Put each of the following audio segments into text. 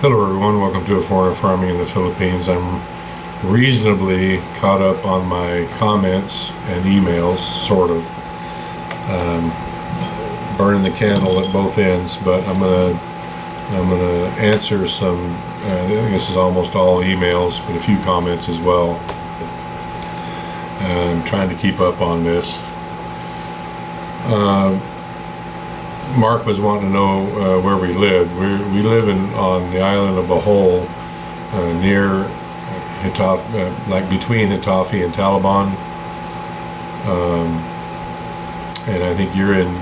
Hello everyone, welcome to A Foreigner Farming in the Philippines. I'm reasonably caught up on my comments and emails, sort of. Burning the candle at both ends, but I'm gonna answer some, I think this is almost all emails, but a few comments as well. I'm trying to keep up on this. Mark was wanting to know where we live. We live on the island of Bohol, near like between Hitafi and Taliban, and I think you're in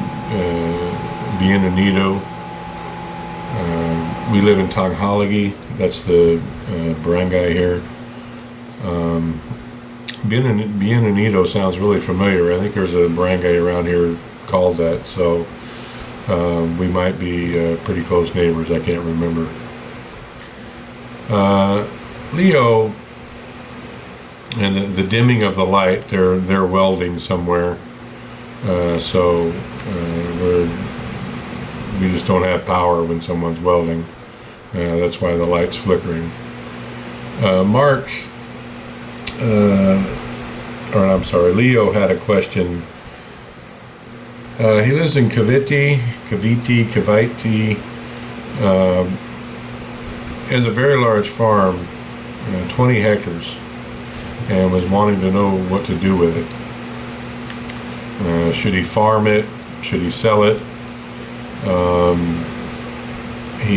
Bienvenido. We live in Tanghalagi. That's the barangay here. Bienvenido sounds really familiar. I think there's a barangay around here called that, so we might be pretty close neighbors. I can't remember. Leo and the dimming of the light, they're welding somewhere, so we just don't have power when someone's welding. That's why the light's flickering. Mark, or I'm sorry, Leo had a question. He lives in Cavite, has a very large farm, 20 hectares, and was wanting to know what to do with it. Should he farm it? Should he sell it?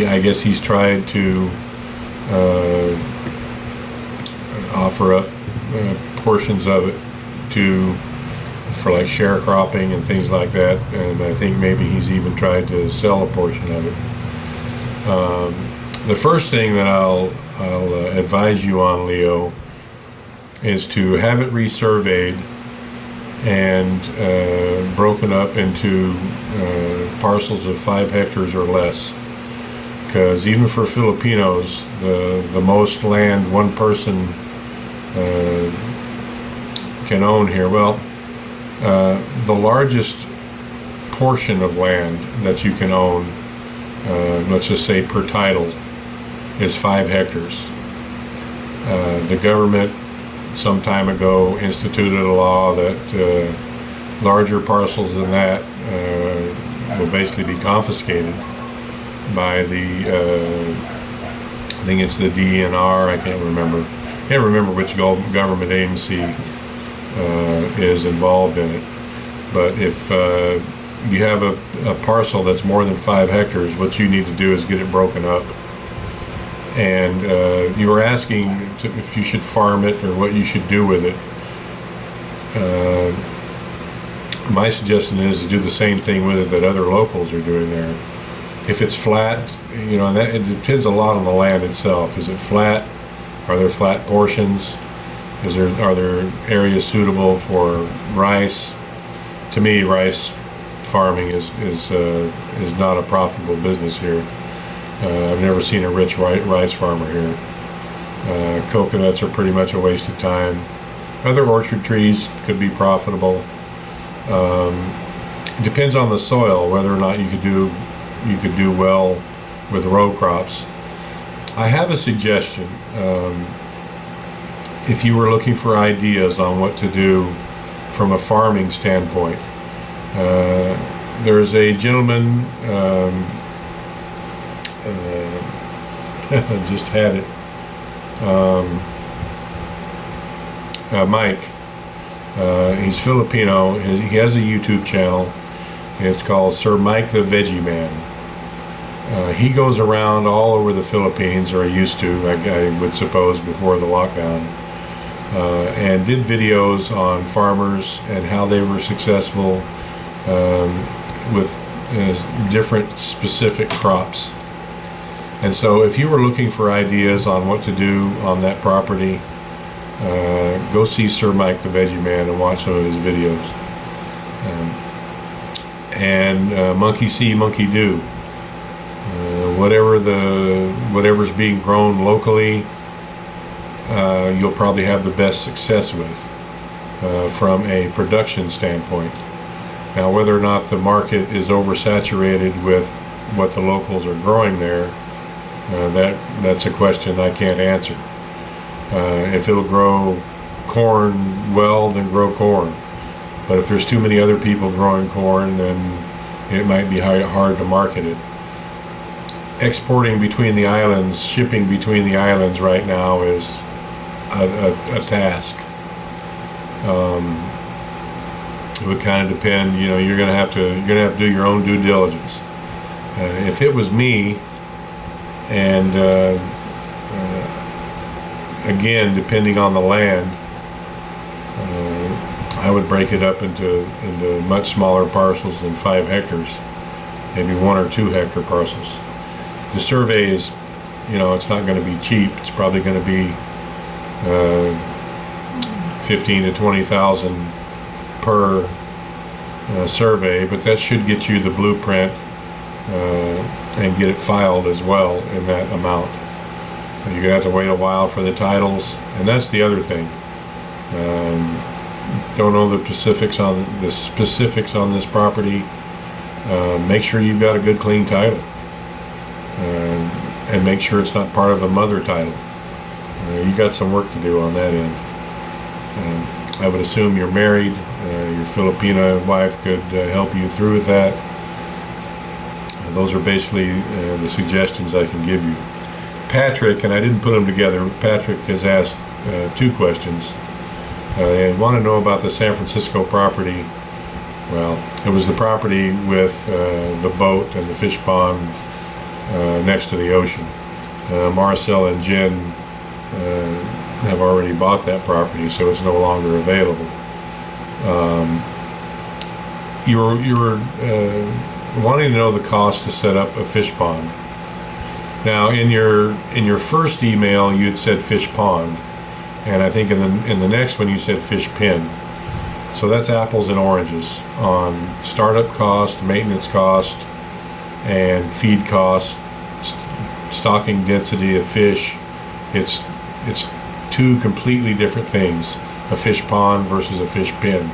I guess he's tried to offer up portions of it for like sharecropping and things like that, and I think maybe he's even tried to sell a portion of it. The first thing that I'll advise you on, Leo, is to have it resurveyed and broken up into parcels of 5 hectares or less, because even for Filipinos, the most land one person can own here, well, the largest portion of land that you can own, let's just say per title, is 5 hectares. The government some time ago instituted a law that larger parcels than that will basically be confiscated by the I think it's the DNR. I can't remember which government agency is involved in it, but if you have a parcel that's more than 5 hectares, what you need to do is get it broken up. And you were asking if you should farm it or what you should do with it. My suggestion is to do the same thing with it that other locals are doing there. If it's flat, and it depends a lot on the land itself. Is it flat? Are there flat portions? Are there areas suitable for rice? To me, rice farming is not a profitable business here. I've never seen a rich rice farmer here. Coconuts are pretty much a waste of time. Other orchard trees could be profitable. It depends on the soil whether or not you could do well with row crops. I have a suggestion. If you were looking for ideas on what to do from a farming standpoint, there's a gentleman, I just had it, Mike. He's Filipino. He has a YouTube channel. It's called Sir Mike The Veggie Man. He goes around all over the Philippines, or he used to, I would suppose, before the lockdown, and did videos on farmers and how they were successful with different specific crops. And so if you were looking for ideas on what to do on that property, go see Sir Mike The Veggie Man and watch some of his videos. Monkey see, monkey do. Whatever's being grown locally, you'll probably have the best success with from a production standpoint. Now, whether or not the market is oversaturated with what the locals are growing there, That's a question I can't answer. If it'll grow corn well, then grow corn. But if there's too many other people growing corn, then it might be hard to market it. Exporting between the islands, shipping between the islands right now is a task. It would kind of depend. You're gonna have to do your own due diligence. If it was me, and again, depending on the land, I would break it up into much smaller parcels than 5 hectares, maybe 1 or 2 hectare parcels. The survey is, it's not going to be cheap. It's probably going to be 15 to 20,000 per survey, but that should get you the blueprint and get it filed as well in that amount. You're gonna have to wait a while for the titles, and that's the other thing. Don't know the specifics on this property. Make sure you've got a good, clean title, and make sure it's not part of a mother title. You got some work to do on that end. I would assume you're married. Your Filipina wife could help you through with that. Those are basically the suggestions I can give you. Patrick, and I didn't put them together, Patrick has asked 2 questions. They want to know about the San Francisco property. Well, it was the property with the boat and the fish pond next to the ocean. Marcel and Jen have already bought that property, so it's no longer available. You were wanting to know the cost to set up a fish pond. Now, in your first email, you had said fish pond, and I think in the next one you said fish pen. So that's apples and oranges on startup cost, maintenance cost, and feed cost, stocking density of fish. It's 2 completely different things: a fish pond versus a fish pen.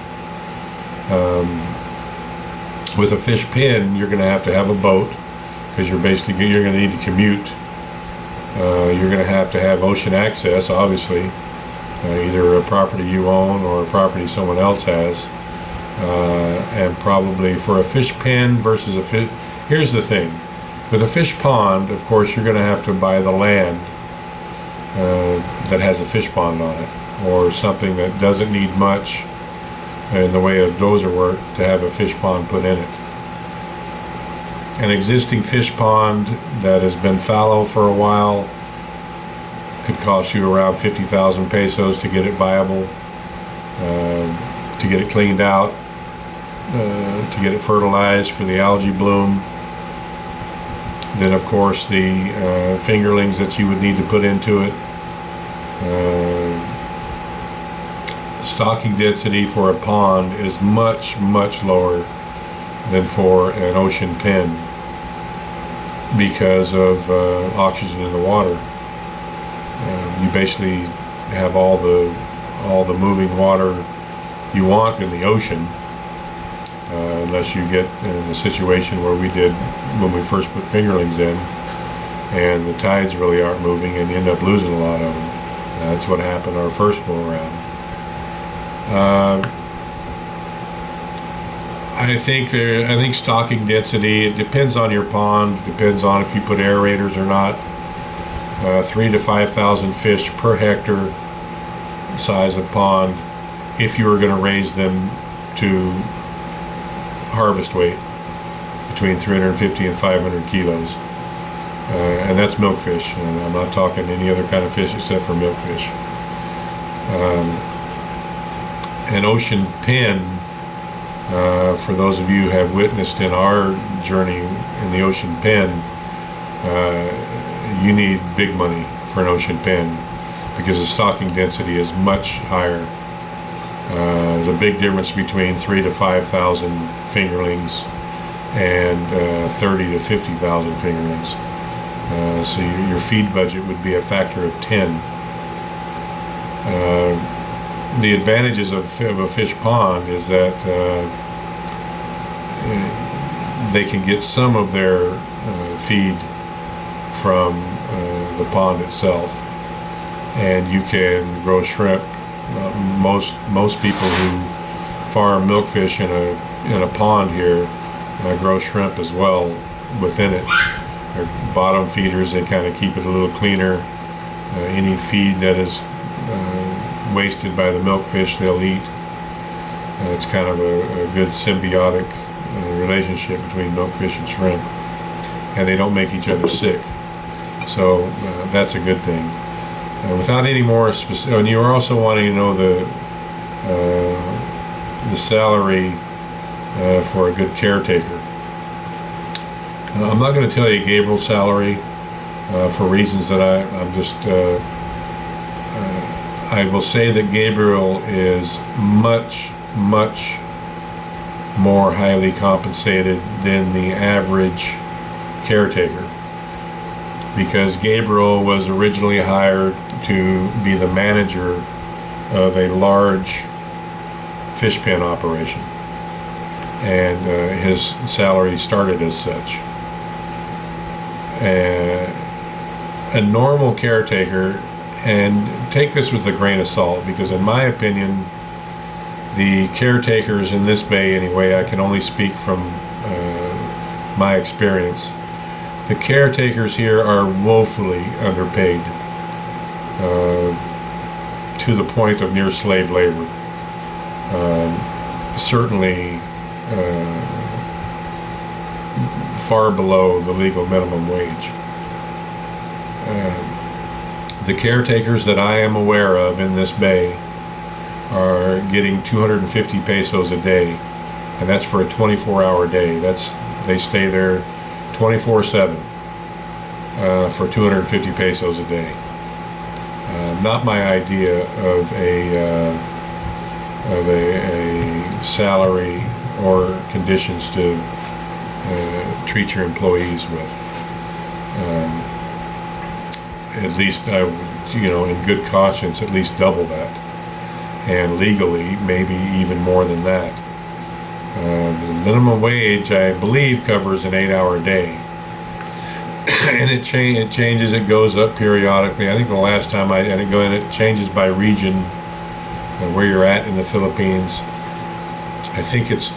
With a fish pen, you're going to have a boat, because you're going to need to commute. You're going to have ocean access, obviously, either a property you own or a property someone else has. And probably for a fish pen versus a fish, here's the thing: with a fish pond, of course, you're going to have to buy the land that has a fish pond on it, or something that doesn't need much in the way of dozer work to have a fish pond put in it. An existing fish pond that has been fallow for a while could cost you around 50,000 pesos to get it viable, to get it cleaned out, to get it fertilized for the algae bloom. Then, of course, the fingerlings that you would need to put into it. Stocking density for a pond is much, much lower than for an ocean pen because of oxygen in the water. You basically have all the moving water you want in the ocean, unless you get in a situation where we did when we first put fingerlings in, and the tides really aren't moving, and you end up losing a lot of them. That's what happened our first go around. I think stocking density, it depends on your pond, it depends on if you put aerators or not. 3,000 to 5,000 fish per hectare size of pond, if you were going to raise them to harvest weight between 350 and 500 kilos. And that's milkfish. And I'm not talking any other kind of fish except for milkfish. An ocean pen, for those of you who have witnessed in our journey in the ocean pen, you need big money for an ocean pen because the stocking density is much higher. There's a big difference between 3,000 to 5,000 fingerlings and 30,000 to 50,000 fingerlings. So your feed budget would be a factor of 10. The advantages of a fish pond is that they can get some of their feed from the pond itself, and you can grow shrimp. Most people who farm milkfish in a pond here grow shrimp as well within it. They're bottom feeders. They kind of keep it a little cleaner. Any feed that is wasted by the milkfish, they'll eat. It's kind of a good symbiotic relationship between milkfish and shrimp, and they don't make each other sick. So that's a good thing. Without any more specific, and you're also wanting to know the salary for a good caretaker. I'm not going to tell you Gabriel's salary for reasons that I'm just. I will say that Gabriel is much more highly compensated than the average caretaker, because Gabriel was originally hired to be the manager of a large fish pen operation, and his salary started as such. A normal caretaker, and take this with a grain of salt, because in my opinion, the caretakers in this bay anyway, I can only speak from my experience, the caretakers here are woefully underpaid to the point of near slave labor. Certainly far below the legal minimum wage. The caretakers that I am aware of in this bay are getting 250 pesos a day, and that's for a 24-hour day. They stay there 24/7 for 250 pesos a day. Not my idea of a salary or conditions to treat your employees with. At least I would, in good conscience, at least double that, and legally maybe even more than that. The minimum wage, I believe, covers an 8-hour day, and it changes. It goes up periodically. I think the last time it changes by region where you're at in the Philippines. I think it's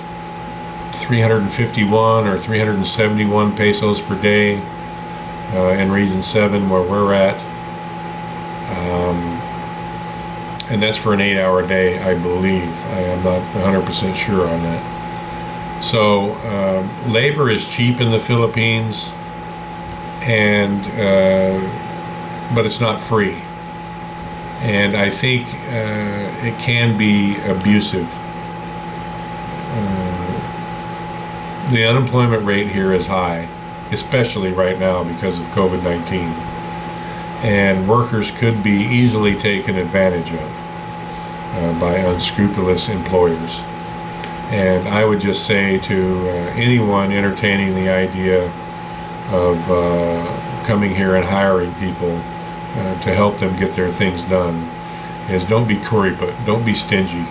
351 or 371 pesos per day in Region 7 where we're at. And that's for an 8-hour day, I believe. I am not 100% sure on that. So labor is cheap in the Philippines, and but it's not free. And I think it can be abusive. The unemployment rate here is high, especially right now because of COVID-19. And workers could be easily taken advantage of by unscrupulous employers. And I would just say to anyone entertaining the idea of coming here and hiring people to help them get their things done is don't be kuriput, don't be stingy.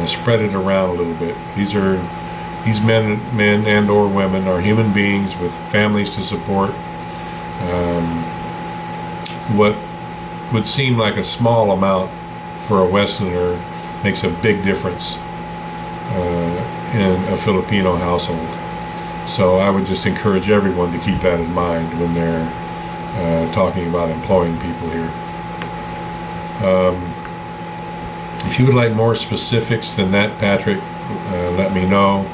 Spread it around a little bit. These men and or women are human beings with families to support. What would seem like a small amount for a Westerner makes a big difference in a Filipino household. So I would just encourage everyone to keep that in mind when they're talking about employing people here. If you would like more specifics than that, Patrick, let me know.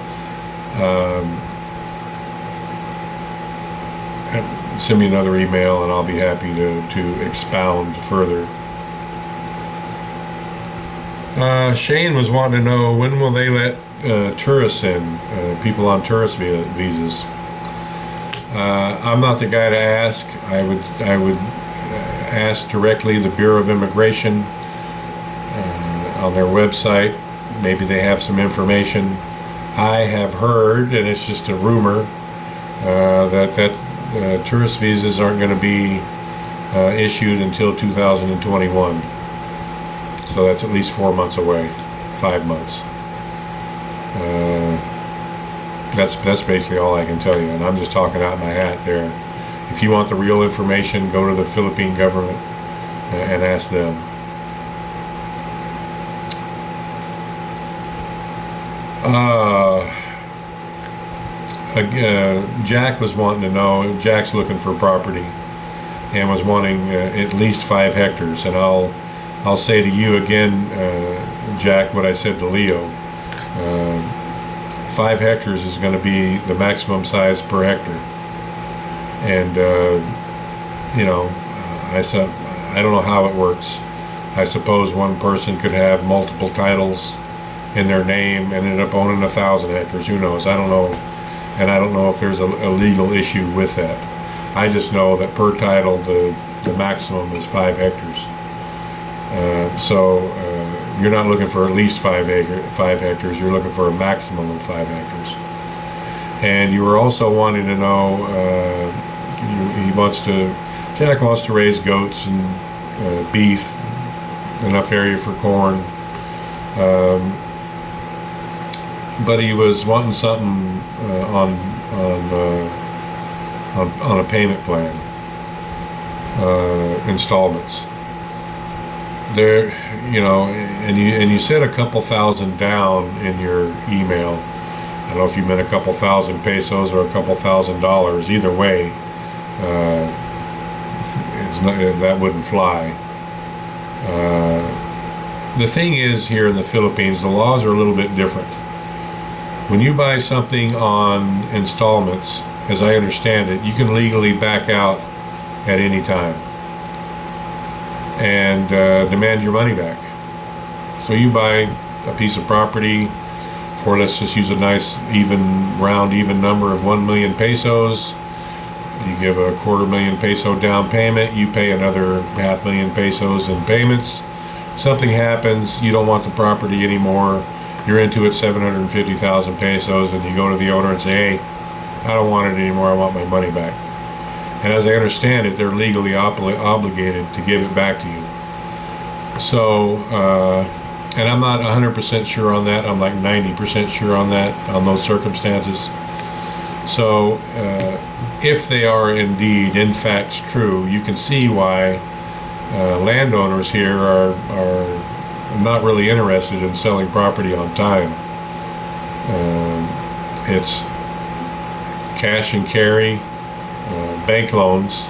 Send me another email and I'll be happy to expound further. Shane was wanting to know, when will they let tourists in, people on tourist visas? I'm not the guy to ask. I would ask directly the Bureau of Immigration on their website. Maybe they have some information. I have heard, and it's just a rumor, that tourist visas aren't going to be issued until 2021. So that's at least 4 months away, 5 months. That's basically all I can tell you, and I'm just talking out my hat there. If you want the real information, go to the Philippine government and ask them. Jack was wanting to know, Jack's looking for property and was wanting at least 5 hectares. And I'll say to you again, Jack, what I said to Leo. 5 hectares is going to be the maximum size per hectare. And, I don't know how it works. I suppose one person could have multiple titles in their name and end up owning 1,000 hectares. Who knows? I don't know. And I don't know if there's a legal issue with that. I just know that per title, the maximum is 5 hectares. So you're not looking for at least 5 hectares. You're looking for a maximum of 5 hectares. And you were also wanting to know, Jack wants to raise goats and beef, enough area for corn. But he was wanting something on a payment plan, installments. There, and you said a couple thousand down in your email. I don't know if you meant a couple thousand pesos or a couple $1,000s. Either way, that wouldn't fly. The thing is, here in the Philippines, the laws are a little bit different. When you buy something on installments, as I understand it, you can legally back out at any time and demand your money back. So you buy a piece of property for, let's just use a nice even number of 1 million pesos. You give a 250,000 peso down payment, you pay another 500,000 pesos in payments. Something happens, you don't want the property anymore, you're into it 750,000 pesos, and you go to the owner and say, hey, I don't want it anymore, I want my money back. And as I understand it, they're legally obligated to give it back to you. So, and I'm not 100% sure on that, I'm like 90% sure on that, on those circumstances. So, if they are indeed, in fact, true, you can see why landowners here are not really interested in selling property on time. It's cash and carry, bank loans,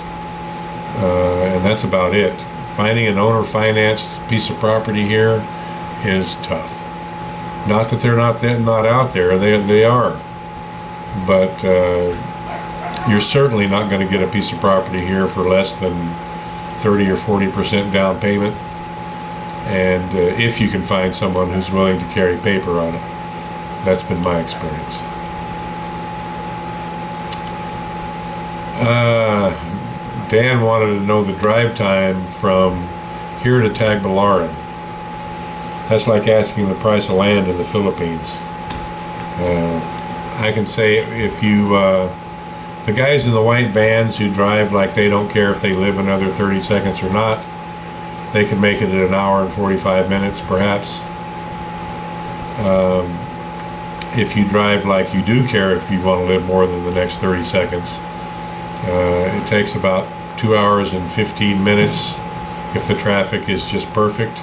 and that's about it. Finding an owner-financed piece of property here is tough. Not that they're not out there, they are. But you're certainly not going to get a piece of property here for less than 30 or 40% down payment. And if you can find someone who's willing to carry paper on it. That's been my experience. Dan wanted to know the drive time from here to Tagbilaran. That's like asking the price of land in the Philippines. I can say if you, the guys in the white vans who drive like they don't care if they live another 30 seconds or not, they can make it in 1 hour and 45 minutes perhaps. If you drive like you do care if you want to live more than the next 30 seconds, it takes about 2 hours and 15 minutes if the traffic is just perfect.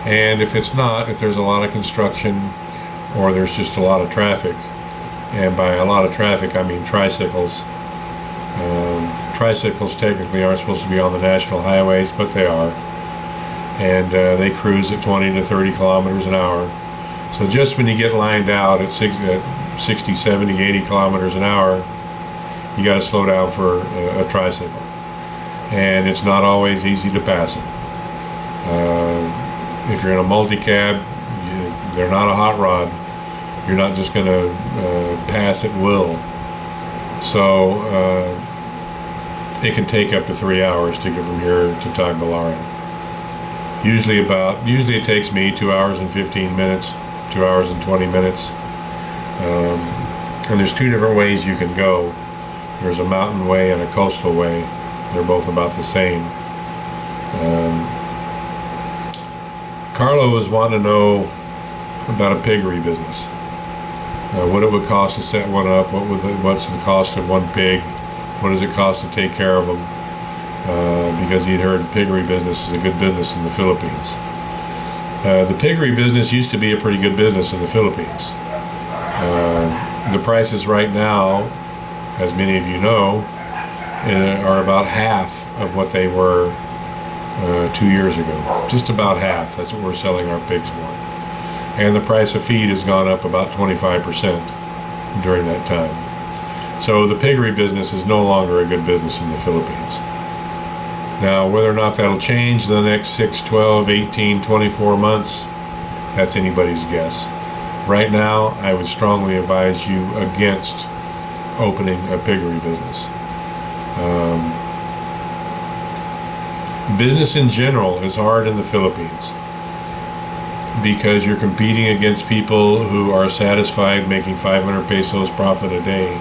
And if it's not, if there's a lot of construction or there's just a lot of traffic, and by a lot of traffic I mean tricycles. Tricycles technically aren't supposed to be on the national highways, but they are. And they cruise at 20 to 30 kilometers an hour. So just when you get lined out at 60, 70, 80 kilometers an hour, you got to slow down for a tricycle. And it's not always easy to pass them. If you're in a multi-cab, they're not a hot rod. You're not just going to pass at will. So it can take up to 3 hours to get from here to Tagbilaran. Usually it takes me 2 hours and 15 minutes, 2 hours and 20 minutes. And there's 2 different ways you can go. There's a mountain way and a coastal way. They're both about the same. Carlo was wanting to know about a piggery business. What it would cost to set one up, what's the cost of one pig, what does it cost to take care of them, because he'd heard piggery business is a good business in the Philippines. The piggery business used to be a pretty good business in the Philippines. The prices right now, as many of you know, are about half of what they were 2 years ago. Just about half. That's what we're selling our pigs for. And the price of feed has gone up about 25% during that time. So the piggery business is no longer a good business in the Philippines. Now, whether or not that'll change in the next 6, 12, 18, 24 months, that's anybody's guess. Right now, I would strongly advise you against opening a piggery business. Business in general is hard in the Philippines because you're competing against people who are satisfied making 500 pesos profit a day,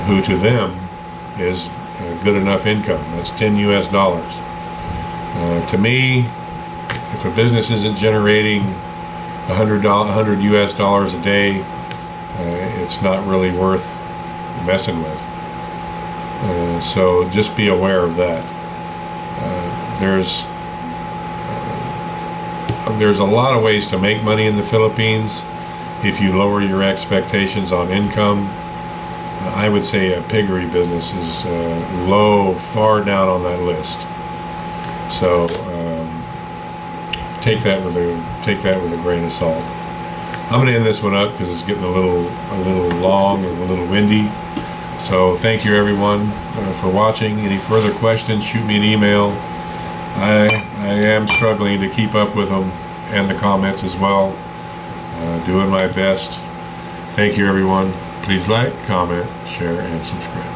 who to them is good enough income. That's 10 US dollars. To me, if a business isn't generating 100 US dollars a day, it's not really worth messing with. So just be aware of that. There's a lot of ways to make money in the Philippines if you lower your expectations on income. I would say a piggery business is low, far down on that list. So take that with a grain of salt. I'm going to end this one up because it's getting a little long and a little windy. So thank you everyone for watching. Any further questions, shoot me an email. I am struggling to keep up with them and the comments as well. Doing my best. Thank you everyone. Please like, comment, share, and subscribe.